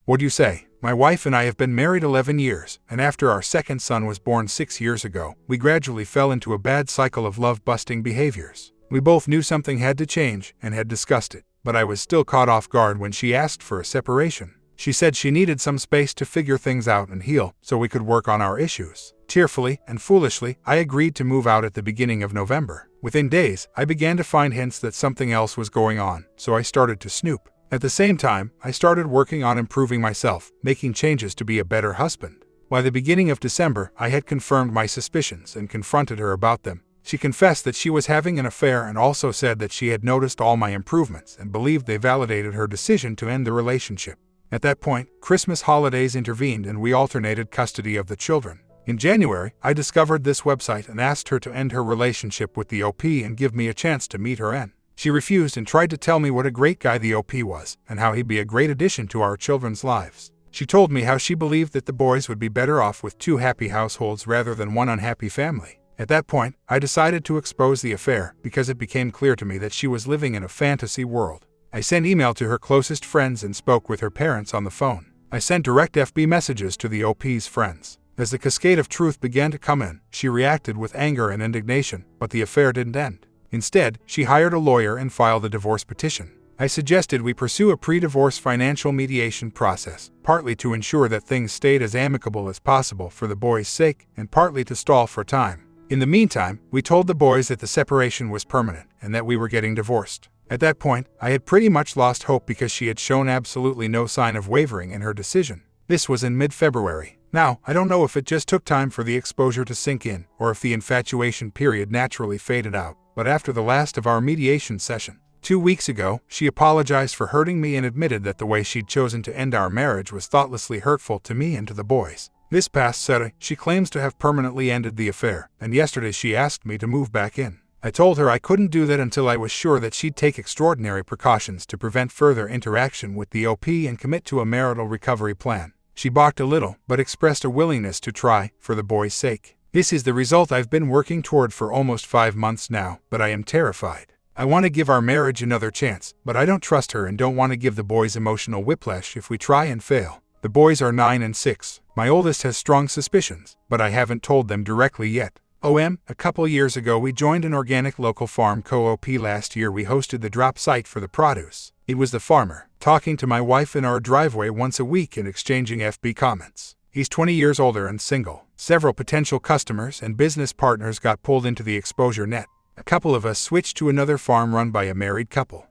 What do you say? My wife and I have been married 11 years, and after our second son was born 6 years ago, we gradually fell into a bad cycle of love-busting behaviors. We both knew something had to change and had discussed it, but I was still caught off guard when she asked for a separation. She said she needed some space to figure things out and heal so we could work on our issues. Tearfully and foolishly, I agreed to move out at the beginning of November. Within days, I began to find hints that something else was going on, so I started to snoop. At the same time, I started working on improving myself, making changes to be a better husband. By the beginning of December, I had confirmed my suspicions and confronted her about them. She confessed that she was having an affair and also said that she had noticed all my improvements and believed they validated her decision to end the relationship. At that point, Christmas holidays intervened and we alternated custody of the children. In January, I discovered this website and asked her to end her relationship with the OP and give me a chance to meet her N. She refused and tried to tell me what a great guy the OP was and how he'd be a great addition to our children's lives. She told me how she believed that the boys would be better off with 2 happy households rather than 1 unhappy family. At that point, I decided to expose the affair because it became clear to me that she was living in a fantasy world. I sent email to her closest friends and spoke with her parents on the phone. I sent direct FB messages to the OP's friends. As the cascade of truth began to come in, she reacted with anger and indignation, but the affair didn't end. Instead, she hired a lawyer and filed a divorce petition. I suggested we pursue a pre-divorce financial mediation process, partly to ensure that things stayed as amicable as possible for the boys' sake, and partly to stall for time. In the meantime, we told the boys that the separation was permanent and that we were getting divorced. At that point, I had pretty much lost hope because she had shown absolutely no sign of wavering in her decision. This was in mid-February. Now, I don't know if it just took time for the exposure to sink in, or if the infatuation period naturally faded out, but after the last of our mediation session, 2 weeks ago, she apologized for hurting me and admitted that the way she'd chosen to end our marriage was thoughtlessly hurtful to me and to the boys. This past Saturday, she claims to have permanently ended the affair, and yesterday she asked me to move back in. I told her I couldn't do that until I was sure that she'd take extraordinary precautions to prevent further interaction with the OP and commit to a marital recovery plan. She balked a little, but expressed a willingness to try, for the boys' sake. This is the result I've been working toward for almost 5 months now, but I am terrified. I want to give our marriage another chance, but I don't trust her and don't want to give the boys emotional whiplash if we try and fail. The boys are 9 and 6. My oldest has strong suspicions, but I haven't told them directly yet. A couple years ago we joined an organic local farm co-op. Last year we hosted the drop site for the produce. It was the farmer, talking to my wife in our driveway once a week and exchanging FB comments. He's 20 years older and single. Several potential customers and business partners got pulled into the exposure net. A couple of us switched to another farm run by a married couple.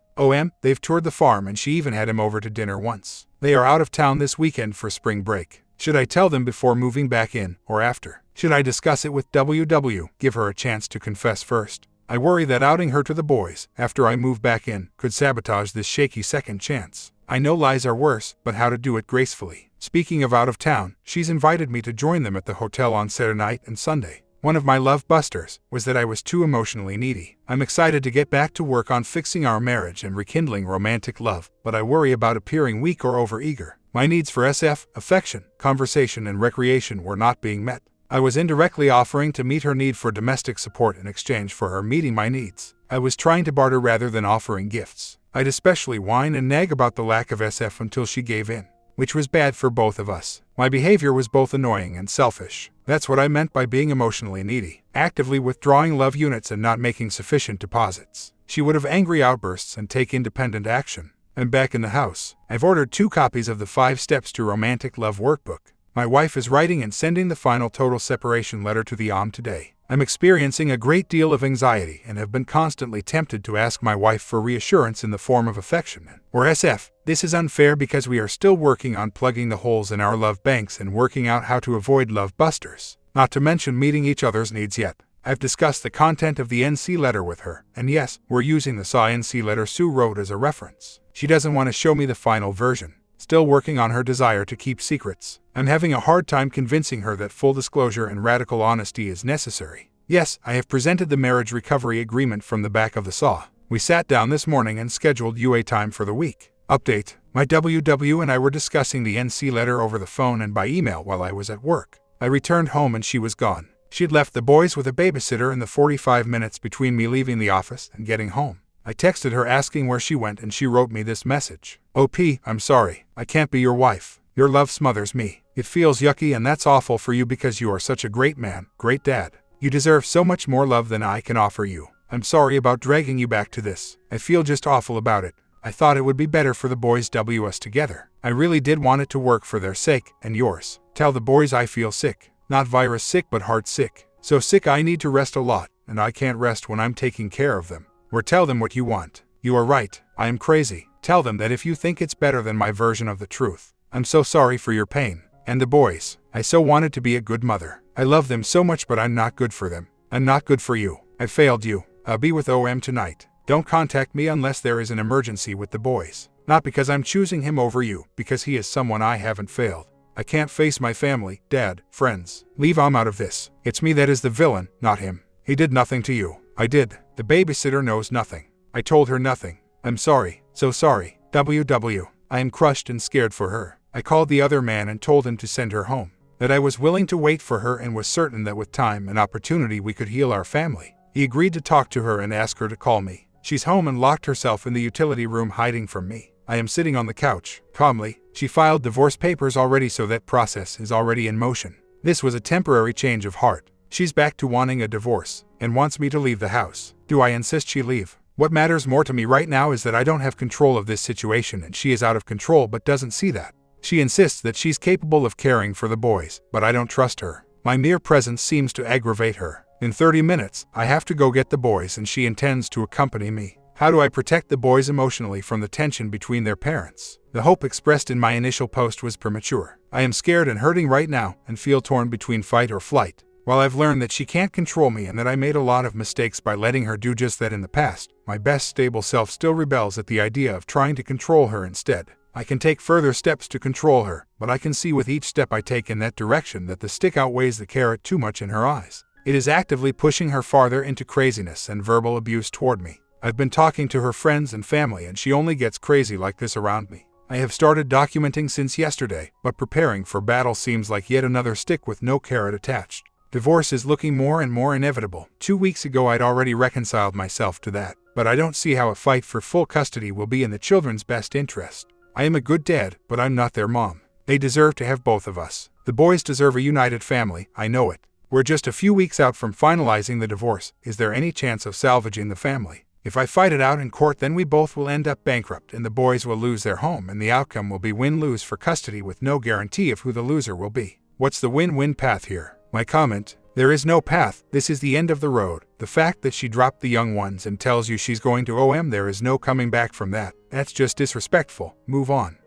They've toured the farm and she even had him over to dinner once. They are out of town this weekend for spring break. Should I tell them before moving back in, or after? Should I discuss it with WW, give her a chance to confess first? I worry that outing her to the boys, after I move back in, could sabotage this shaky second chance. I know lies are worse, but how to do it gracefully. Speaking of out of town, she's invited me to join them at the hotel on Saturday night and Sunday. One of my love busters was that I was too emotionally needy. I'm excited to get back to work on fixing our marriage and rekindling romantic love, but I worry about appearing weak or overeager. My needs for SF, affection, conversation, and recreation were not being met. I was indirectly offering to meet her need for domestic support in exchange for her meeting my needs. I was trying to barter rather than offering gifts. I'd especially whine and nag about the lack of SF until she gave in, which was bad for both of us. My behavior was both annoying and selfish. That's what I meant by being emotionally needy, actively withdrawing love units and not making sufficient deposits. She would have angry outbursts and take independent action. I'm back in the house. I've ordered 2 copies of the 5 Steps to Romantic Love workbook. My wife is writing and sending the final total separation letter to the OM today. I'm experiencing a great deal of anxiety and have been constantly tempted to ask my wife for reassurance in the form of affection or SF. This is unfair because we are still working on plugging the holes in our love banks and working out how to avoid love busters, not to mention meeting each other's needs yet. I've discussed the content of the NC letter with her, and yes, we're using the SAW NC letter Sue wrote as a reference. She doesn't want to show me the final version. Still working on her desire to keep secrets. I'm having a hard time convincing her that full disclosure and radical honesty is necessary. Yes, I have presented the marriage recovery agreement from the back of the SAW. We sat down this morning and scheduled UA time for the week. Update: my WW and I were discussing the NC letter over the phone and by email while I was at work. I returned home and she was gone. She'd left the boys with a babysitter in the 45 minutes between me leaving the office and getting home. I texted her asking where she went and she wrote me this message. OP, I'm sorry. I can't be your wife. Your love smothers me. It feels yucky, and that's awful for you because you are such a great man, great dad. You deserve so much more love than I can offer you. I'm sorry about dragging you back to this. I feel just awful about it. I thought it would be better for the boys us together. I really did want it to work for their sake and yours. Tell the boys I feel sick. Not virus sick, but heart sick. So sick I need to rest a lot, and I can't rest when I'm taking care of them. Or tell them what you want. You are right. I am crazy. Tell them that if you think it's better than my version of the truth. I'm so sorry for your pain. And the boys. I so wanted to be a good mother. I love them so much, but I'm not good for them. I'm not good for you. I failed you. I'll be with OM tonight. Don't contact me unless there is an emergency with the boys. Not because I'm choosing him over you, because he is someone I haven't failed. I can't face my family, dad, friends. Leave out of this. It's me that is the villain, not him. He did nothing to you. I did. The babysitter knows nothing. I told her nothing. I'm sorry. So sorry. WW. I am crushed and scared for her. I called the other man and told him to send her home. That I was willing to wait for her and was certain that with time and opportunity we could heal our family. He agreed to talk to her and ask her to call me. She's home and locked herself in the utility room hiding from me. I am sitting on the couch, calmly. She filed divorce papers already, so that process is already in motion. This was a temporary change of heart. She's back to wanting a divorce and wants me to leave the house. Do I insist she leave? What matters more to me right now is that I don't have control of this situation and she is out of control but doesn't see that. She insists that she's capable of caring for the boys, but I don't trust her. My mere presence seems to aggravate her. In 30 minutes, I have to go get the boys and she intends to accompany me. How do I protect the boys emotionally from the tension between their parents? The hope expressed in my initial post was premature. I am scared and hurting right now and feel torn between fight or flight. While I've learned that she can't control me and that I made a lot of mistakes by letting her do just that in the past, my best stable self still rebels at the idea of trying to control her instead. I can take further steps to control her, but I can see with each step I take in that direction that the stick outweighs the carrot too much in her eyes. It is actively pushing her farther into craziness and verbal abuse toward me. I've been talking to her friends and family and she only gets crazy like this around me. I have started documenting since yesterday, but preparing for battle seems like yet another stick with no carrot attached. Divorce is looking more and more inevitable. 2 weeks ago I'd already reconciled myself to that, but I don't see how a fight for full custody will be in the children's best interest. I am a good dad, but I'm not their mom. They deserve to have both of us. The boys deserve a united family, I know it. We're just a few weeks out from finalizing the divorce. Is there any chance of salvaging the family? If I fight it out in court, then we both will end up bankrupt and the boys will lose their home and the outcome will be win-lose for custody with no guarantee of who the loser will be. What's the win-win path here? My comment: there is no path. This is the end of the road. The fact that she dropped the young ones and tells you she's going to OM, there is no coming back from that. That's just disrespectful. Move on.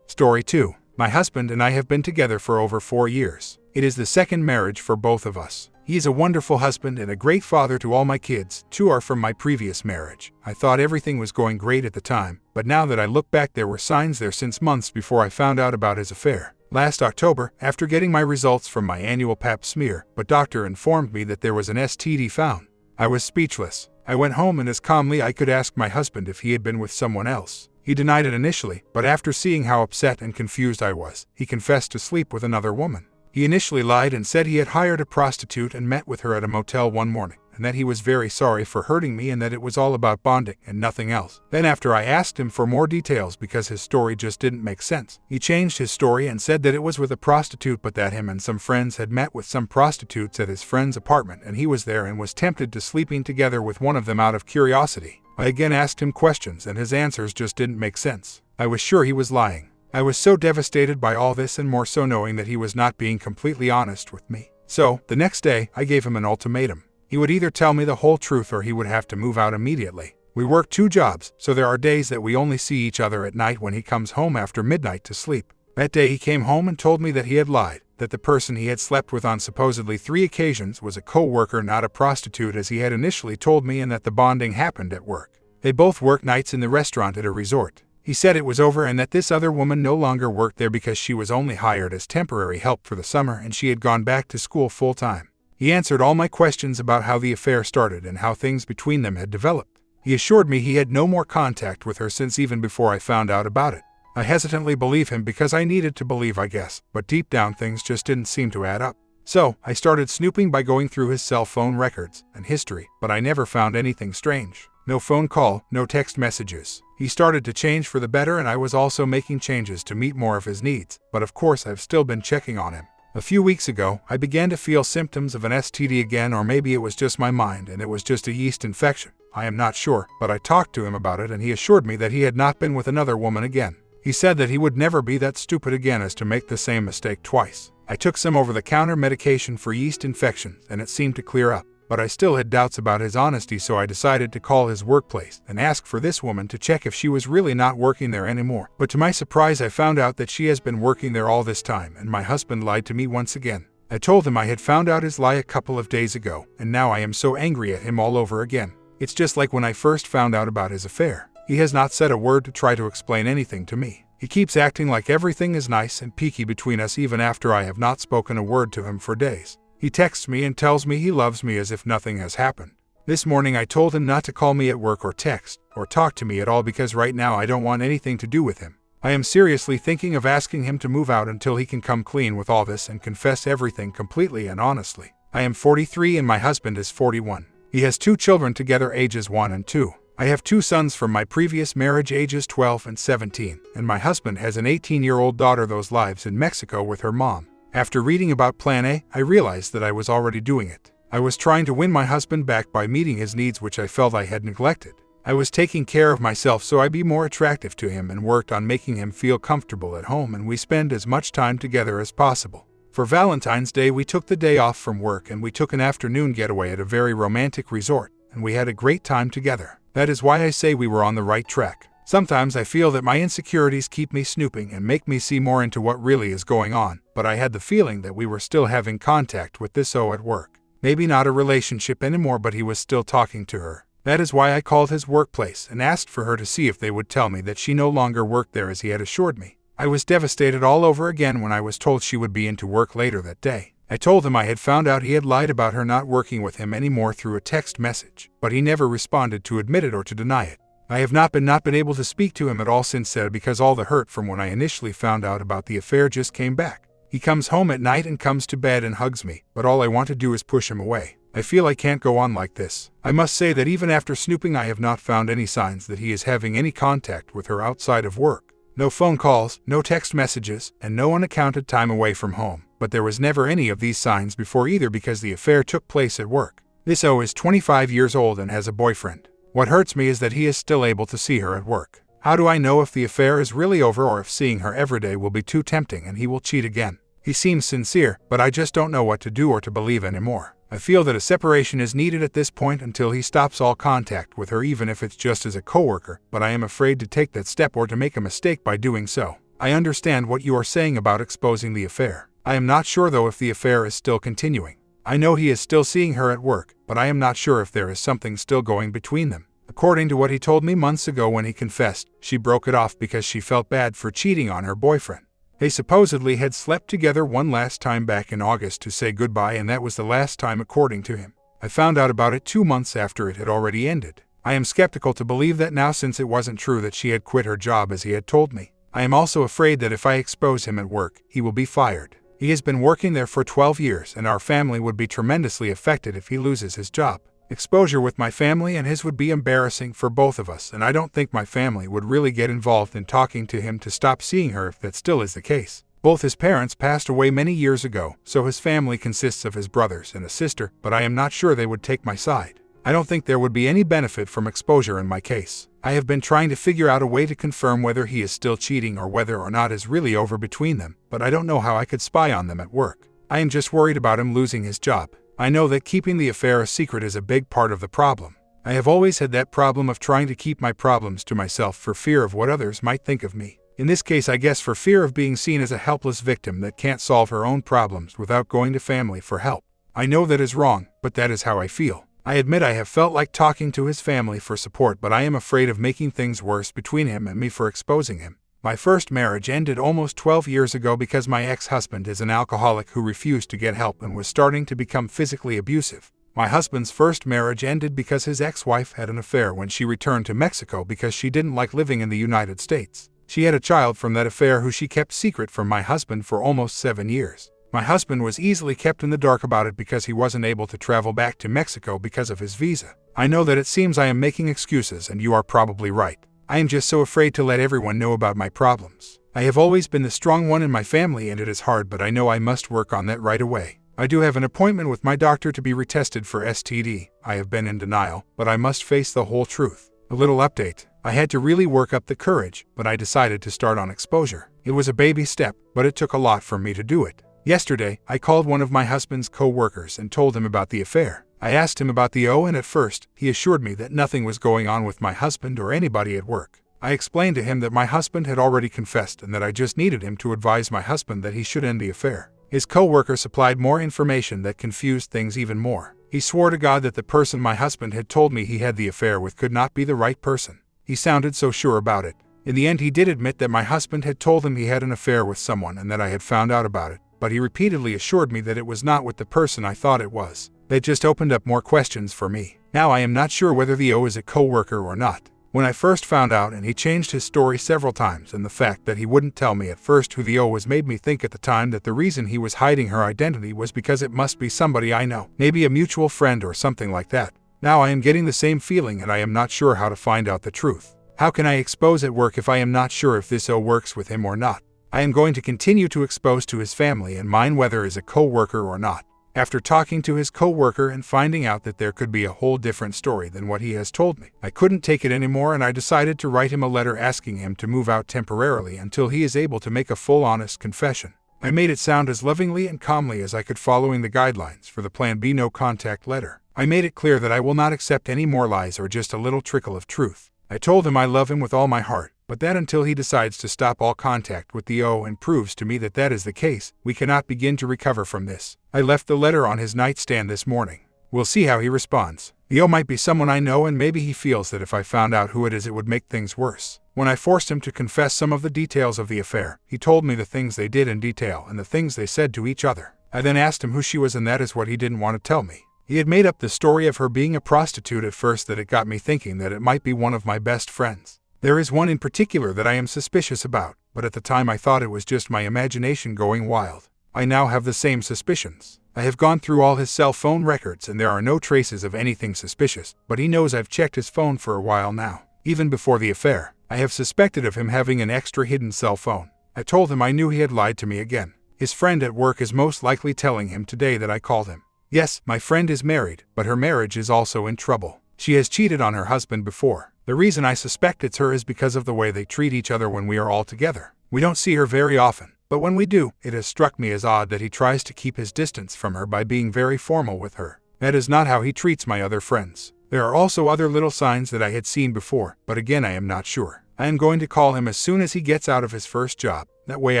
Story 2. My husband and I have been together for over 4 years. It is the second marriage for both of us. He is a wonderful husband and a great father to all my kids. 2 are from my previous marriage. I thought everything was going great at the time, but now that I look back, there were signs there since months before I found out about his affair. Last October, after getting my results from my annual pap smear, the doctor informed me that there was an STD found. I was speechless. I went home and as calmly I could asked my husband if he had been with someone else. He denied it initially, but after seeing how upset and confused I was, he confessed to sleep with another woman. He initially lied and said he had hired a prostitute and met with her at a motel one morning, and that he was very sorry for hurting me and that it was all about bonding and nothing else. Then after I asked him for more details because his story just didn't make sense, he changed his story and said that it was with a prostitute but that him and some friends had met with some prostitutes at his friend's apartment and he was there and was tempted to sleeping together with one of them out of curiosity. I again asked him questions and his answers just didn't make sense. I was sure he was lying. I was so devastated by all this and more so knowing that he was not being completely honest with me. So, the next day, I gave him an ultimatum. He would either tell me the whole truth or he would have to move out immediately. We work 2 jobs, so there are days that we only see each other at night when he comes home after midnight to sleep. That day he came home and told me that he had lied, that the person he had slept with on supposedly 3 occasions was a co-worker, not a prostitute as he had initially told me, and that the bonding happened at work. They both work nights in the restaurant at a resort. He said it was over and that this other woman no longer worked there because she was only hired as temporary help for the summer and she had gone back to school full-time. He answered all my questions about how the affair started and how things between them had developed. He assured me he had no more contact with her since even before I found out about it. I hesitantly believed him because I needed to believe, I guess, but deep down things just didn't seem to add up. So, I started snooping by going through his cell phone records and history, but I never found anything strange. No phone call, no text messages. He started to change for the better, and I was also making changes to meet more of his needs, but of course I've still been checking on him. A few weeks ago, I began to feel symptoms of an STD again, or maybe it was just my mind and it was just a yeast infection. I am not sure, but I talked to him about it and he assured me that he had not been with another woman again. He said that he would never be that stupid again as to make the same mistake twice. I took some over-the-counter medication for yeast infections and it seemed to clear up, but I still had doubts about his honesty, so I decided to call his workplace and ask for this woman to check if she was really not working there anymore. But to my surprise, I found out that she has been working there all this time, and my husband lied to me once again. I told him I had found out his lie a couple of days ago, and now I am so angry at him all over again. It's just like when I first found out about his affair. He has not said a word to try to explain anything to me. He keeps acting like everything is nice and peaky between us even after I have not spoken a word to him for days. He texts me and tells me he loves me as if nothing has happened. This morning I told him not to call me at work or text or talk to me at all because right now I don't want anything to do with him. I am seriously thinking of asking him to move out until he can come clean with all this and confess everything completely and honestly. I am 43 and my husband is 41. He has 2 children together, ages 1 and 2. I have 2 sons from my previous marriage, ages 12 and 17, and my husband has an 18-year-old daughter who lives in Mexico with her mom. After reading about Plan A, I realized that I was already doing it. I was trying to win my husband back by meeting his needs, which I felt I had neglected. I was taking care of myself so I'd be more attractive to him and worked on making him feel comfortable at home, and we spend as much time together as possible. For Valentine's Day, we took the day off from work and we took an afternoon getaway at a very romantic resort, and we had a great time together. That is why I say we were on the right track. Sometimes I feel that my insecurities keep me snooping and make me see more into what really is going on, but I had the feeling that we were still having contact with this O at work. Maybe not a relationship anymore, but he was still talking to her. That is why I called his workplace and asked for her to see if they would tell me that she no longer worked there as he had assured me. I was devastated all over again when I was told she would be into work later that day. I told him I had found out he had lied about her not working with him anymore through a text message, but he never responded to admit it or to deny it. I have not been able to speak to him at all since then because all the hurt from when I initially found out about the affair just came back. He comes home at night and comes to bed and hugs me, but all I want to do is push him away. I feel I can't go on like this. I must say that even after snooping, I have not found any signs that he is having any contact with her outside of work. No phone calls, no text messages, and no unaccounted time away from home. But there was never any of these signs before either because the affair took place at work. This O is 25 years old and has a boyfriend. What hurts me is that he is still able to see her at work. How do I know if the affair is really over or if seeing her every day will be too tempting and he will cheat again? He seems sincere, but I just don't know what to do or to believe anymore. I feel that a separation is needed at this point until he stops all contact with her, even if it's just as a coworker, but I am afraid to take that step or to make a mistake by doing so. I understand what you are saying about exposing the affair. I am not sure though if the affair is still continuing. I know he is still seeing her at work, but I am not sure if there is something still going between them. According to what he told me months ago when he confessed, she broke it off because she felt bad for cheating on her boyfriend. They supposedly had slept together one last time back in August to say goodbye, and that was the last time according to him. I found out about it 2 months after it had already ended. I am skeptical to believe that now since it wasn't true that she had quit her job as he had told me. I am also afraid that if I expose him at work, he will be fired. He has been working there for 12 years and our family would be tremendously affected if he loses his job. Exposure with my family and his would be embarrassing for both of us, and I don't think my family would really get involved in talking to him to stop seeing her if that still is the case. Both his parents passed away many years ago, so his family consists of his brothers and a sister, but I am not sure they would take my side. I don't think there would be any benefit from exposure in my case. I have been trying to figure out a way to confirm whether he is still cheating or whether or not is really over between them, but I don't know how I could spy on them at work. I am just worried about him losing his job. I know that keeping the affair a secret is a big part of the problem. I have always had that problem of trying to keep my problems to myself for fear of what others might think of me. In this case, I guess for fear of being seen as a helpless victim that can't solve her own problems without going to family for help. I know that is wrong, but that is how I feel. I admit I have felt like talking to his family for support, but I am afraid of making things worse between him and me for exposing him. My first marriage ended almost 12 years ago because my ex-husband is an alcoholic who refused to get help and was starting to become physically abusive. My husband's first marriage ended because his ex-wife had an affair when she returned to Mexico because she didn't like living in the United States. She had a child from that affair who she kept secret from my husband for almost 7 years. My husband was easily kept in the dark about it because he wasn't able to travel back to Mexico because of his visa. I know that it seems I am making excuses, and you are probably right. I am just so afraid to let everyone know about my problems. I have always been the strong one in my family, and it is hard, but I know I must work on that right away. I do have an appointment with my doctor to be retested for STD. I have been in denial, but I must face the whole truth. A little update. I had to really work up the courage, but I decided to start on exposure. It was a baby step, but it took a lot for me to do it. Yesterday, I called one of my husband's co-workers and told him about the affair. I asked him about the O, and at first, he assured me that nothing was going on with my husband or anybody at work. I explained to him that my husband had already confessed and that I just needed him to advise my husband that he should end the affair. His co-worker supplied more information that confused things even more. He swore to God that the person my husband had told me he had the affair with could not be the right person. He sounded so sure about it. In the end, he did admit that my husband had told him he had an affair with someone and that I had found out about it, but he repeatedly assured me that it was not with the person I thought it was. That just opened up more questions for me. Now I am not sure whether the O is a co-worker or not. When I first found out, and he changed his story several times, and the fact that he wouldn't tell me at first who the O was made me think at the time that the reason he was hiding her identity was because it must be somebody I know, maybe a mutual friend or something like that. Now I am getting the same feeling, and I am not sure how to find out the truth. How can I expose at work if I am not sure if this O works with him or not? I am going to continue to expose to his family and mine whether is a co-worker or not. After talking to his co-worker and finding out that there could be a whole different story than what he has told me, I couldn't take it anymore, and I decided to write him a letter asking him to move out temporarily until he is able to make a full honest confession. I made it sound as lovingly and calmly as I could, following the guidelines for the Plan B no contact letter. I made it clear that I will not accept any more lies or just a little trickle of truth. I told him I love him with all my heart, but that until he decides to stop all contact with the O and proves to me that that is the case, we cannot begin to recover from this. I left the letter on his nightstand this morning. We'll see how he responds. The O might be someone I know, and maybe he feels that if I found out who it is, it would make things worse. When I forced him to confess some of the details of the affair, he told me the things they did in detail and the things they said to each other. I then asked him who she was, and that is what he didn't want to tell me. He had made up the story of her being a prostitute at first that it got me thinking that it might be one of my best friends. There is one in particular that I am suspicious about, but at the time I thought it was just my imagination going wild. I now have the same suspicions. I have gone through all his cell phone records and there are no traces of anything suspicious, but he knows I've checked his phone for a while now. Even before the affair, I have suspected of him having an extra hidden cell phone. I told him I knew he had lied to me again. His friend at work is most likely telling him today that I called him. Yes, my friend is married, but her marriage is also in trouble. She has cheated on her husband before. The reason I suspect it's her is because of the way they treat each other when we are all together. We don't see her very often, but when we do, it has struck me as odd that he tries to keep his distance from her by being very formal with her. That is not how he treats my other friends. There are also other little signs that I had seen before, but again I am not sure. I am going to call him as soon as he gets out of his first job. That way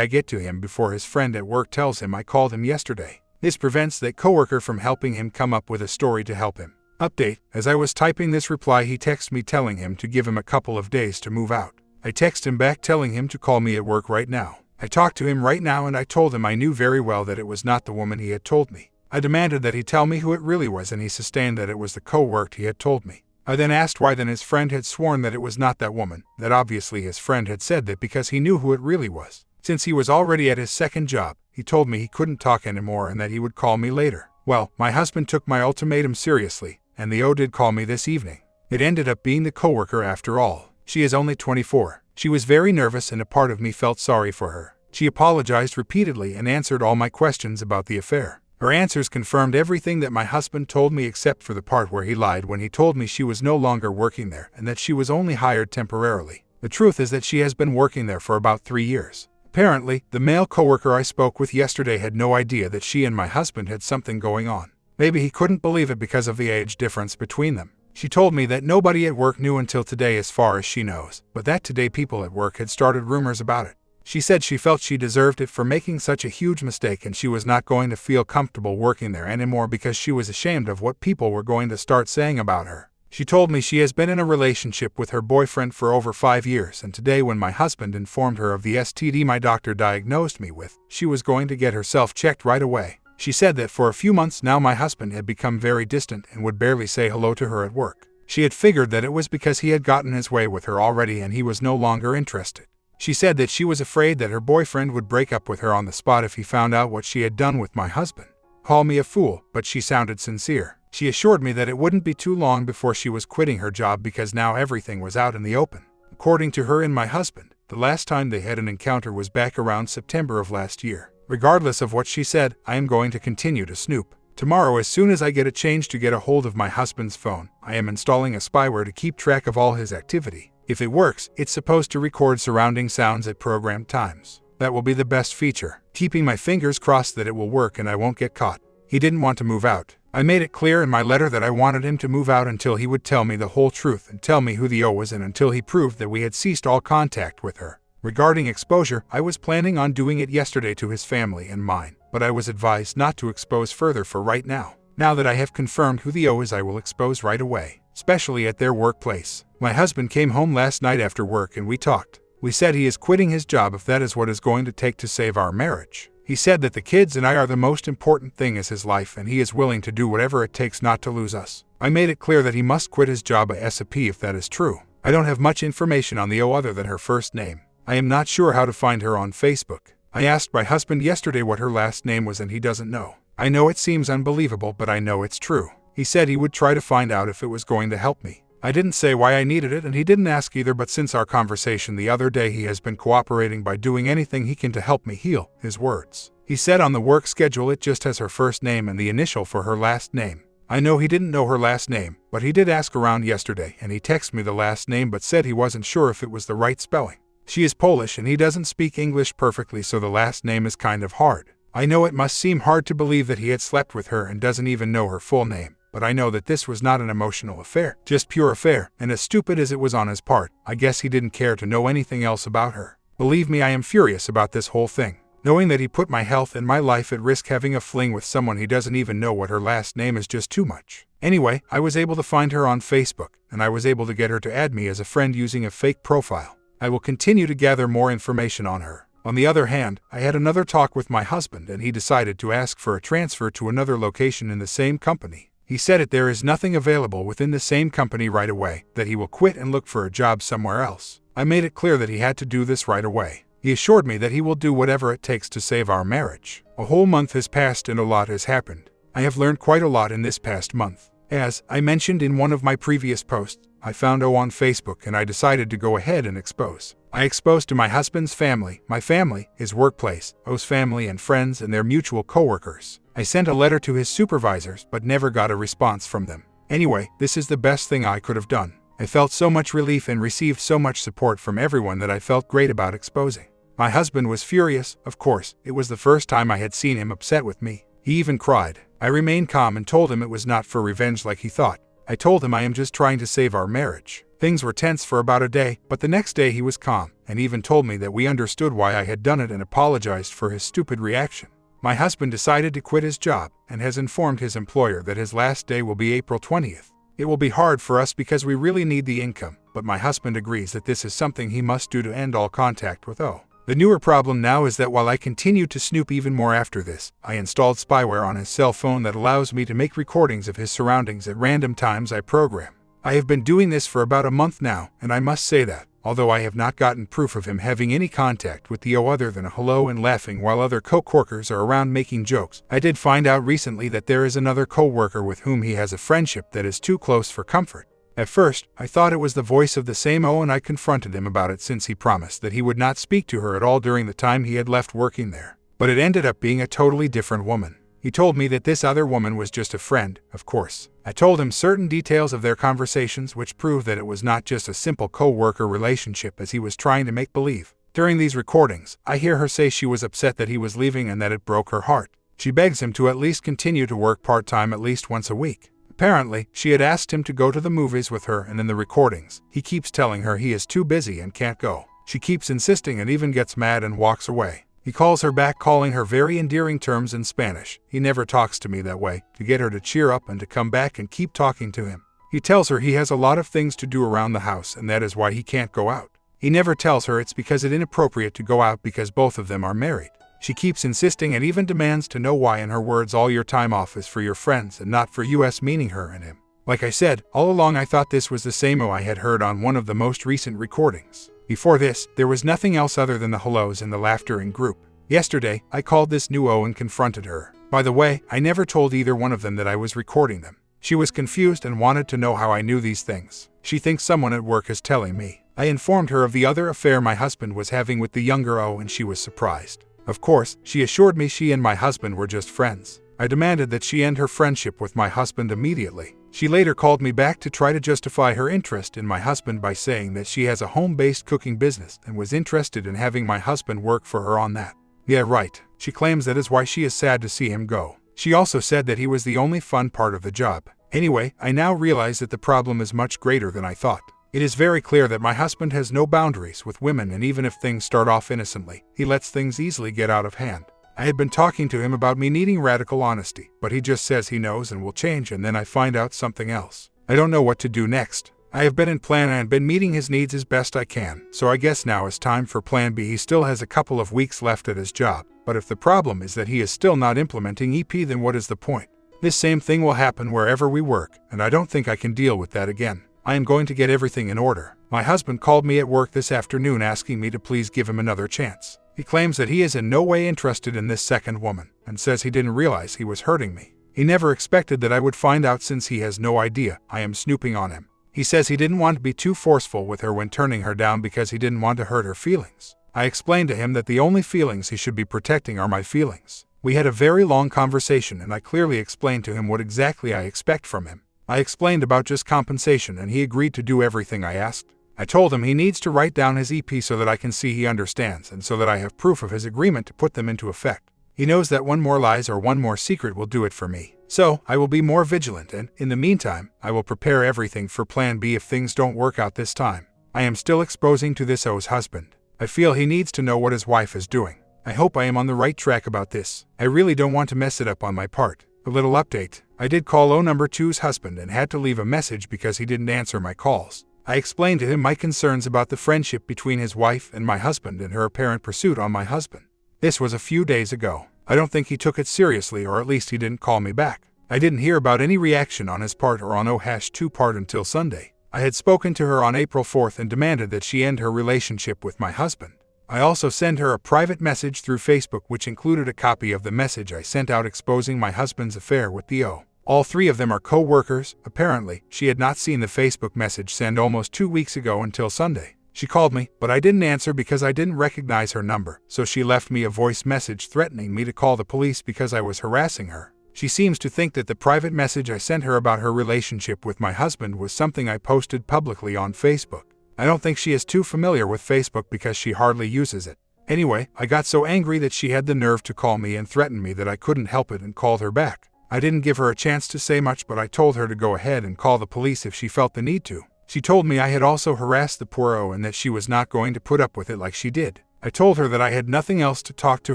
I get to him before his friend at work tells him I called him yesterday. This prevents that coworker from helping him come up with a story to help him. Update: as I was typing this reply, he texted me telling him to give him a couple of days to move out. I texted him back telling him to call me at work right now. I talked to him right now and I told him I knew very well that it was not the woman he had told me. I demanded that he tell me who it really was, and he sustained that it was the co-worker he had told me. I then asked why then his friend had sworn that it was not that woman, that obviously his friend had said that because he knew who it really was. Since he was already at his second job, he told me he couldn't talk anymore and that he would call me later. Well, my husband took my ultimatum seriously, and the O did call me this evening. It ended up being the coworker after all. She is only 24. She was very nervous and a part of me felt sorry for her. She apologized repeatedly and answered all my questions about the affair. Her answers confirmed everything that my husband told me except for the part where he lied when he told me she was no longer working there and that she was only hired temporarily. The truth is that she has been working there for about 3 years. Apparently, the male coworker I spoke with yesterday had no idea that she and my husband had something going on. Maybe he couldn't believe it because of the age difference between them. She told me that nobody at work knew until today as far as she knows, but that today people at work had started rumors about it. She said she felt she deserved it for making such a huge mistake and she was not going to feel comfortable working there anymore because she was ashamed of what people were going to start saying about her. She told me she has been in a relationship with her boyfriend for over 5 years, and today when my husband informed her of the STD my doctor diagnosed me with, she was going to get herself checked right away. She said that for a few months now my husband had become very distant and would barely say hello to her at work. She had figured that it was because he had gotten his way with her already and he was no longer interested. She said that she was afraid that her boyfriend would break up with her on the spot if he found out what she had done with my husband. Call me a fool, but she sounded sincere. She assured me that it wouldn't be too long before she was quitting her job because now everything was out in the open. According to her and my husband, the last time they had an encounter was back around September of last year. Regardless of what she said, I am going to continue to snoop. Tomorrow, as soon as I get a change to get a hold of my husband's phone, I am installing a spyware to keep track of all his activity. If it works, it's supposed to record surrounding sounds at programmed times. That will be the best feature. Keeping my fingers crossed that it will work and I won't get caught. He didn't want to move out. I made it clear in my letter that I wanted him to move out until he would tell me the whole truth and tell me who the O was and until he proved that we had ceased all contact with her. Regarding exposure, I was planning on doing it yesterday to his family and mine, but I was advised not to expose further for right now. Now that I have confirmed who the O is, I will expose right away, especially at their workplace. My husband came home last night after work and we talked. We said he is quitting his job if that is what is going to take to save our marriage. He said that the kids and I are the most important thing in his life and he is willing to do whatever it takes not to lose us. I made it clear that he must quit his job ASAP if that is true. I don't have much information on the O other than her first name. I am not sure how to find her on Facebook. I asked my husband yesterday what her last name was and he doesn't know. I know it seems unbelievable, but I know it's true. He said he would try to find out if it was going to help me. I didn't say why I needed it and he didn't ask either, but since our conversation the other day he has been cooperating by doing anything he can to help me heal, his words. He said on the work schedule it just has her first name and the initial for her last name. I know he didn't know her last name, but he did ask around yesterday and he texted me the last name but said he wasn't sure if it was the right spelling. She is Polish and he doesn't speak English perfectly, so the last name is kind of hard. I know it must seem hard to believe that he had slept with her and doesn't even know her full name, but I know that this was not an emotional affair, just pure affair, and as stupid as it was on his part, I guess he didn't care to know anything else about her. Believe me, I am furious about this whole thing. Knowing that he put my health and my life at risk having a fling with someone he doesn't even know what her last name is just too much. Anyway, I was able to find her on Facebook, and I was able to get her to add me as a friend using a fake profile. I will continue to gather more information on her. On the other hand, I had another talk with my husband and he decided to ask for a transfer to another location in the same company. He said that there is nothing available within the same company right away, that he will quit and look for a job somewhere else. I made it clear that he had to do this right away. He assured me that he will do whatever it takes to save our marriage. A whole month has passed and a lot has happened. I have learned quite a lot in this past month. As I mentioned in one of my previous posts, I found O on Facebook and I decided to go ahead and expose. I exposed to my husband's family, my family, his workplace, O's family and friends and their mutual coworkers. I sent a letter to his supervisors but never got a response from them. Anyway, this is the best thing I could have done. I felt so much relief and received so much support from everyone that I felt great about exposing. My husband was furious, of course. It was the first time I had seen him upset with me. He even cried. I remained calm and told him it was not for revenge like he thought. I told him I am just trying to save our marriage. Things were tense for about a day, but the next day he was calm, and even told me that we understood why I had done it and apologized for his stupid reaction. My husband decided to quit his job, and has informed his employer that his last day will be April 20th. It will be hard for us because we really need the income, but my husband agrees that this is something he must do to end all contact with O. The newer problem now is that while I continue to snoop even more after this, I installed spyware on his cell phone that allows me to make recordings of his surroundings at random times I program. I have been doing this for about a month now, and I must say that, although I have not gotten proof of him having any contact with the O other than a hello and laughing while other co-workers are around making jokes, I did find out recently that there is another co-worker with whom he has a friendship that is too close for comfort. At first, I thought it was the voice of the same O and I confronted him about it since he promised that he would not speak to her at all during the time he had left working there. But it ended up being a totally different woman. He told me that this other woman was just a friend, of course. I told him certain details of their conversations which proved that it was not just a simple co-worker relationship as he was trying to make believe. During these recordings, I hear her say she was upset that he was leaving and that it broke her heart. She begs him to at least continue to work part-time at least once a week. Apparently, she had asked him to go to the movies with her, and in the recordings, he keeps telling her he is too busy and can't go. She keeps insisting and even gets mad and walks away. He calls her back, calling her very endearing terms in Spanish. He never talks to me that way, to get her to cheer up and to come back and keep talking to him. He tells her he has a lot of things to do around the house and that is why he can't go out. He never tells her it's because it's inappropriate to go out because both of them are married. She keeps insisting and even demands to know why, in her words, all your time off is for your friends and not for us, meaning her and him. Like I said, all along I thought this was the same O I had heard on one of the most recent recordings. Before this, there was nothing else other than the hellos and the laughter in group. Yesterday, I called this new O and confronted her. By the way, I never told either one of them that I was recording them. She was confused and wanted to know how I knew these things. She thinks someone at work is telling me. I informed her of the other affair my husband was having with the younger O and she was surprised. Of course, she assured me she and my husband were just friends. I demanded that she end her friendship with my husband immediately. She later called me back to try to justify her interest in my husband by saying that she has a home-based cooking business and was interested in having my husband work for her on that. Yeah, right. She claims that is why she is sad to see him go. She also said that he was the only fun part of the job. Anyway, I now realize that the problem is much greater than I thought. It is very clear that my husband has no boundaries with women, and even if things start off innocently, he lets things easily get out of hand. I had been talking to him about me needing radical honesty, but he just says he knows and will change, and then I find out something else. I don't know what to do next. I have been in plan A and been meeting his needs as best I can, so I guess now is time for plan B. He still has a couple of weeks left at his job, but if the problem is that he is still not implementing EP, then what is the point? This same thing will happen wherever we work, and I don't think I can deal with that again. I am going to get everything in order. My husband called me at work this afternoon asking me to please give him another chance. He claims that he is in no way interested in this second woman, and says he didn't realize he was hurting me. He never expected that I would find out, since he has no idea I am snooping on him. He says he didn't want to be too forceful with her when turning her down because he didn't want to hurt her feelings. I explained to him that the only feelings he should be protecting are my feelings. We had a very long conversation and I clearly explained to him what exactly I expect from him. I explained about just compensation and he agreed to do everything I asked. I told him he needs to write down his EP so that I can see he understands and so that I have proof of his agreement to put them into effect. He knows that one more lies or one more secret will do it for me. So, I will be more vigilant and, in the meantime, I will prepare everything for plan B if things don't work out this time. I am still exposing to this O's husband. I feel he needs to know what his wife is doing. I hope I am on the right track about this. I really don't want to mess it up on my part. A little update. I did call O number 2's husband and had to leave a message because he didn't answer my calls. I explained to him my concerns about the friendship between his wife and my husband and her apparent pursuit on my husband. This was a few days ago. I don't think he took it seriously, or at least he didn't call me back. I didn't hear about any reaction on his part or on O-2 part until Sunday. I had spoken to her on April 4th and demanded that she end her relationship with my husband. I also sent her a private message through Facebook which included a copy of the message I sent out exposing my husband's affair with the O. All three of them are co-workers. Apparently, she had not seen the Facebook message sent almost 2 weeks ago until Sunday. She called me, but I didn't answer because I didn't recognize her number, so she left me a voice message threatening me to call the police because I was harassing her. She seems to think that the private message I sent her about her relationship with my husband was something I posted publicly on Facebook. I don't think she is too familiar with Facebook because she hardly uses it. Anyway, I got so angry that she had the nerve to call me and threaten me that I couldn't help it and called her back. I didn't give her a chance to say much, but I told her to go ahead and call the police if she felt the need to. She told me I had also harassed the poor O and that she was not going to put up with it like she did. I told her that I had nothing else to talk to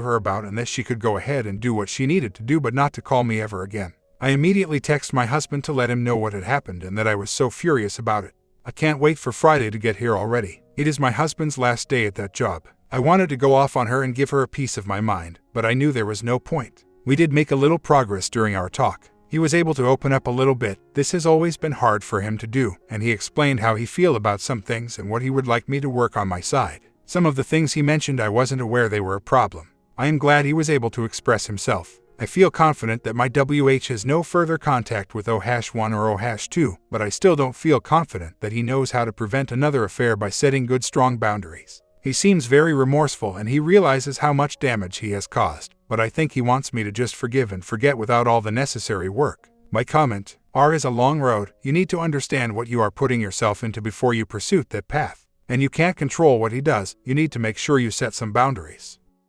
her about and that she could go ahead and do what she needed to do but not to call me ever again. I immediately texted my husband to let him know what had happened and that I was so furious about it. I can't wait for Friday to get here already. It is my husband's last day at that job. I wanted to go off on her and give her a piece of my mind, but I knew there was no point. We did make a little progress during our talk. He was able to open up a little bit. This has always been hard for him to do, and he explained how he feels about some things and what he would like me to work on my side. Some of the things he mentioned I wasn't aware they were a problem. I am glad he was able to express himself. I feel confident that my WH has no further contact with O-1 or O-2, but I still don't feel confident that he knows how to prevent another affair by setting good strong boundaries. He seems very remorseful and he realizes how much damage he has caused, but I think he wants me to just forgive and forget without all the necessary work. My comment: R is a long road. You need to understand what you are putting yourself into before you pursue that path. And you can't control what he does. You need to make sure you set some boundaries.